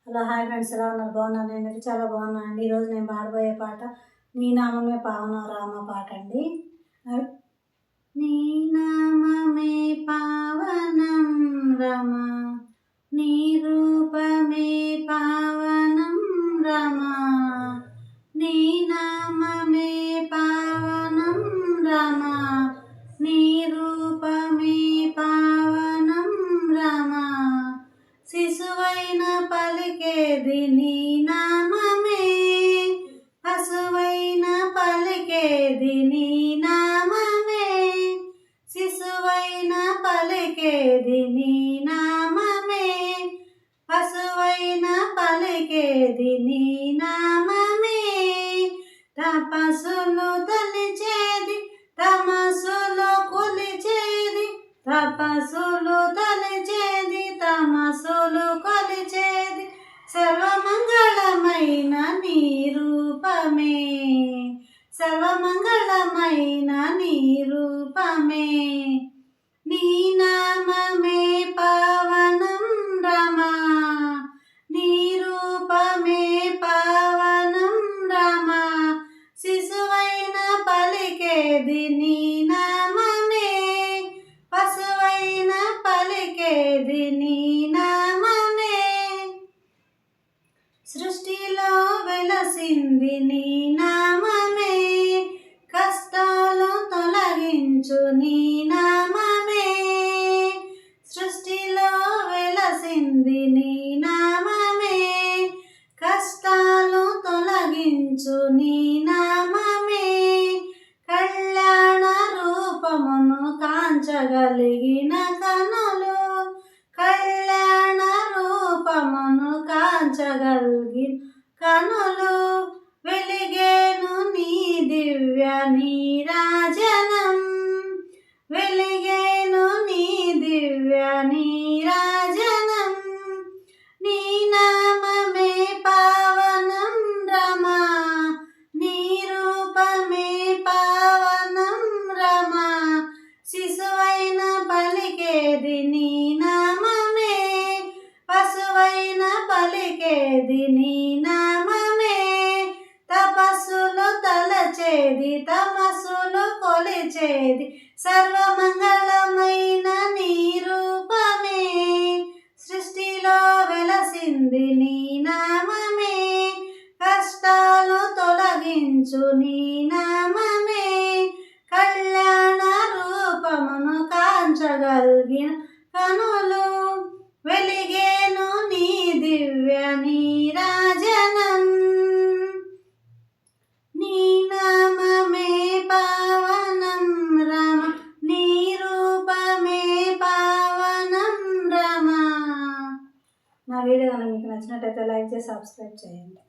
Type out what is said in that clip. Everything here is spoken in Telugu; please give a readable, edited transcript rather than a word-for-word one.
హలో హాయ్ ఫ్రెండ్స్, ఎలా ఉన్నారు? బాగున్నారు? నేనైతే చాలా బాగున్నాను అండి. ఈరోజు నేను పాడబోయే పాట నీ నామమే పావనం రామ పాట అండి. నీ నామమే పావనం రమ, నీ రూపమే పావనం రమ, నీ నామమే పావనం రమ, నీ రూపమే పావనం రమ. శిశువైన పలికేది నీ నామమే, పశువైన పలికేది నీ నామమే, శిశువైన పలికేది నీ నామమే, పశువైన పలికేది నీ నామమే. తపస్సులు తలిచేది, తమస్సులు కొలిచేది, తపస్సులు తలిచేది, తమస్సులు కొలిచేది, సర్వమంగళమైన నీ రూపమే, సర్వమంగళమైన నీ రూపమే. నీ నామమే పావనం రమ, నీ రూపమే పావనం రమ. శిశువైన పలికేది నీ నామమే, పశువైన పలికేది నీ నామమే. సృష్టిలో వెలసింది నీ నామమే, కష్టాలు తొలగించు నీ నామమే. సృష్టిలో వెలసింది నీ నామమే, కష్టాలు తొలగించు నీ నామమే. కళ్యాణ రూపమును కాంచగలిగిన కనులు, కళ్యాణ రూపమును కాంచగలిగిన కనులు, వెలిగేను నీ దివ్య నీరాజనం, వెలిగేను నీ దివ్య నీరాజనం. నీ నామమే పావనం రమ, నీ రూపమే పావనం రమ. శిశువైన పలికేది నీ నామమే, పశువైన పలికేది నీ నామమే, తపస్సులు తలచేది, తమస్సులు కొలిచేది, సర్వమంగళమైన నీ రూపమే. సృష్టిలో వెలసింది నీ నామమే, కష్టాలు తొలగించు నీ నామమే. కళ్యాణ రూపమును కాంచగలిగిన కనులు, వెలిగేను నీ దివ్య నీరాజనం. నీ నామమే పావనం రమ, నీ రూపమే పావనం రమ. నా వీడియో కనుక మీకు నచ్చినట్టయితే లైక్ చేసి సబ్స్క్రైబ్ చేయండి.